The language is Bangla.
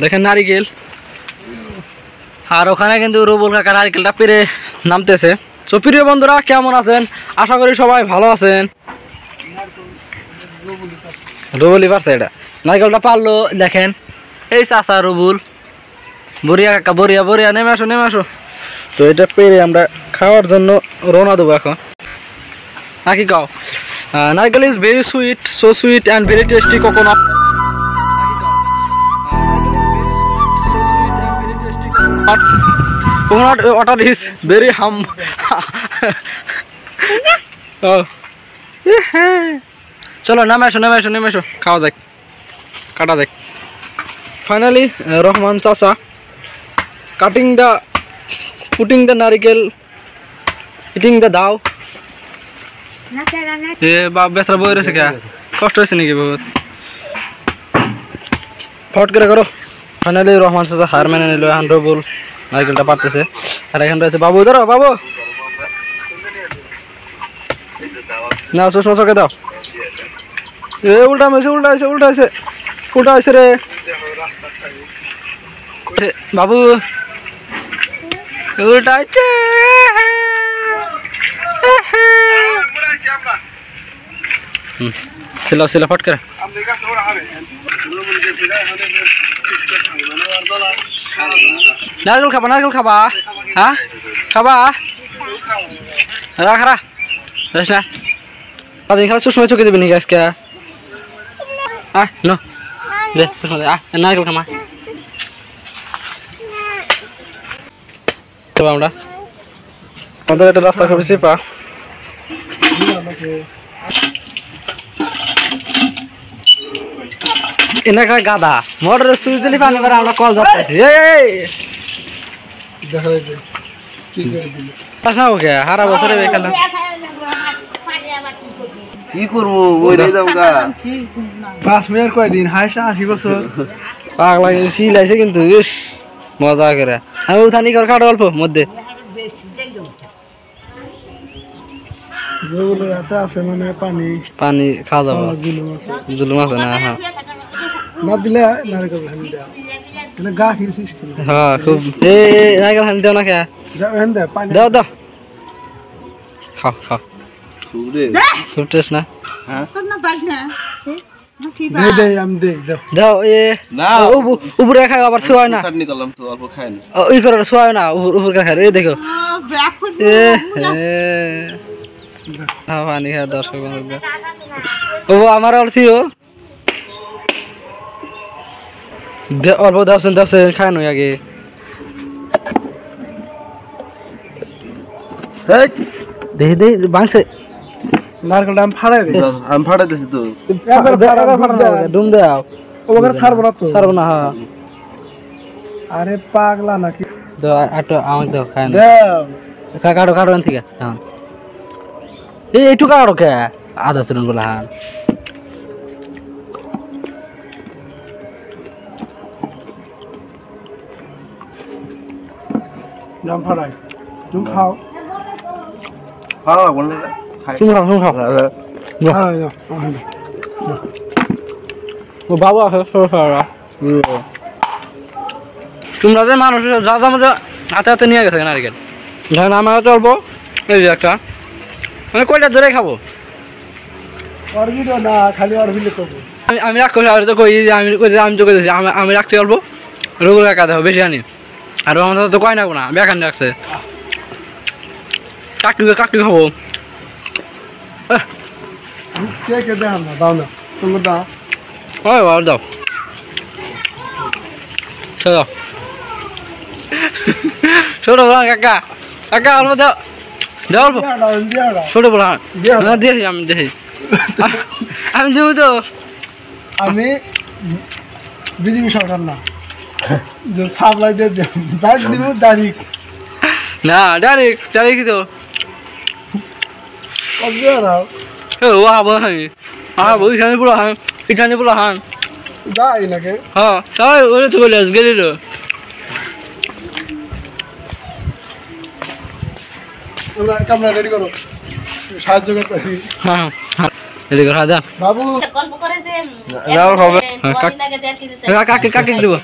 দেখেন নারিকেল, আর ওখানে কিন্তু রুবুল কাকা নারিকেলটা পেরে নামতেছে। তো প্রিয় বন্ধুরা কেমন আছেন, আশা করি সবাই ভালো আছেন। রুবুলই পারছে এটা, নারিকেলটা পারলো। দেখেন এই চাচা রুবুল, বরিয়া কাকা, বরিয়া বরিয়া নেমে আসো নেমে আসো। তো এটা পেরে আমরা খাওয়ার জন্য রওনা দেবো এখন। নাকি কাও নারিকেল is very sweet, so sweet and very tasty coconut. Coconut water is very চলো নামে আসো নামে আসো নেমে আসো, খাওয়া যাক কাটা যাক। ফাইনালি রহমান চাচা পুটিং দ্য নারিকেল, ইটিং দ্য দাও। এ বাপ বেচারা বই রয়েছে, কে কষ্ট হয়েছে নাকি বহুত? ফট করে করো। ফাইনালি রহমান চাচা হার মেনে নিল, এখন রুবুল নারিকেলটা পারতেছে। আর এখানে রয়েছে বাবু, ধরো বাবু, না চশমা চোখে দাও। এ উল্টা মেছে, উল্টা হয়েছে উল্টা হয়েছে উল্টা হয়েছে রে বাবু, উল্টা হয়েছে। ছিল ছিল ফট করে। নারকেল খাবা, নারকেল খাবা, হ্যাঁ খাবা, রাখ রাখ না তাদের খালি চশমা চোখে দেবে নাকি আজকে? আহ নো দে চশমা দে, নারকেল খামা। আমরা আমাদের একটা রাস্তা খুবই চেপা, এনাকা গাদা মোটরের সুইচ দিলে পানি করে আমরা কল ধরতেছি। ওকে হারা বছরে বেকালাম কি করবো, ওই যাও গা 5 মিনিট কয়দিন 80 বছর পাগলা সিলাইছে কিন্তু বেশ মজা করে। আমি উঠানি করে কাটো অল্প মধ্যে আছে মানে পানি পানি খাওয়া যাবে, জুলুম আছে না? হ্যাঁ না দিলে নারকেল হানি দাও, মানে গাখির সিস্টেম। হ্যাঁ খুব নারকেল হানি দাও না, কে দাও দাও খাও খাও, খুব টেস্ট না? হ্যাঁ দাও এ উপরে খাই আবার শোয় না, ওই করে শোয় না, উপরে খাই। এই দেখো পানি খাওয়া দর্শক ও আমার অর্থ অল্প দাওছেন দাওছেন খায় নই আগে। দেখি দেখি বাংছে নারকেলটা আমি ফাড়াই দিই, আমি ফাটাই দিছি তো ডুম দাও, ওখানে ছাড়বো না তো, ছাড়বো না। হ্যাঁ আরে পাগলা নাকি? আমাকে দাও, খায় না, দাও কাটো কাটো ঠিক আছে। হ্যাঁ এইটু কাটো কে আধা চলুন বলে। হ্যাঁ জাম ফাড়াই তুমি খাও, ভালো লাগবে না তুমি খাও তুমি খাও। বাবু আছে তোমরা যে মানুষ যা যা মধ্যে হাতে হাতে নিয়ে গেছে নারিকেল, ধরেন আমার চলবো এই যে একটা, মানে কয়টা ধরে খাবো না খালি অরবিলে করবো। আমি রাখ করে তো কই আমি তো কইছি আমি রাখতে পারবো, রোগ রাখা দেবো বেশি আনি। আর আমাদের তো কয় না না বেখান রাখছে, কাকটু কাকটু খাবো। কে কে দেখাম না, দাও না তুমি দাও। ওই বাবা দাও, চলো ছোট বলা কাকা কাকা অল্প দাও, দাও অল্প ছোট বলা না দিয়েছি আমি দেখি আমি দেবো তো। আমি বিজেপি সরকার না যে সাপ্লাই দিয়ে দিব ডাইরেক্ট না ডাইরেক্ট তো ও আবো আমি আবো এখানে পুরো হান এখানে পুরো হান যাই নাকি? হ্যাঁ সবাই ওরে তো বলে গেলি তো ক্যামেরা রেডি করো, সাহায্য করতে। হ্যাঁ এদিকে খা দেন বাবু গল্প করে যে নাও খাবে। কদিন আগে 1.5 কেজি কাকে কাকে দিব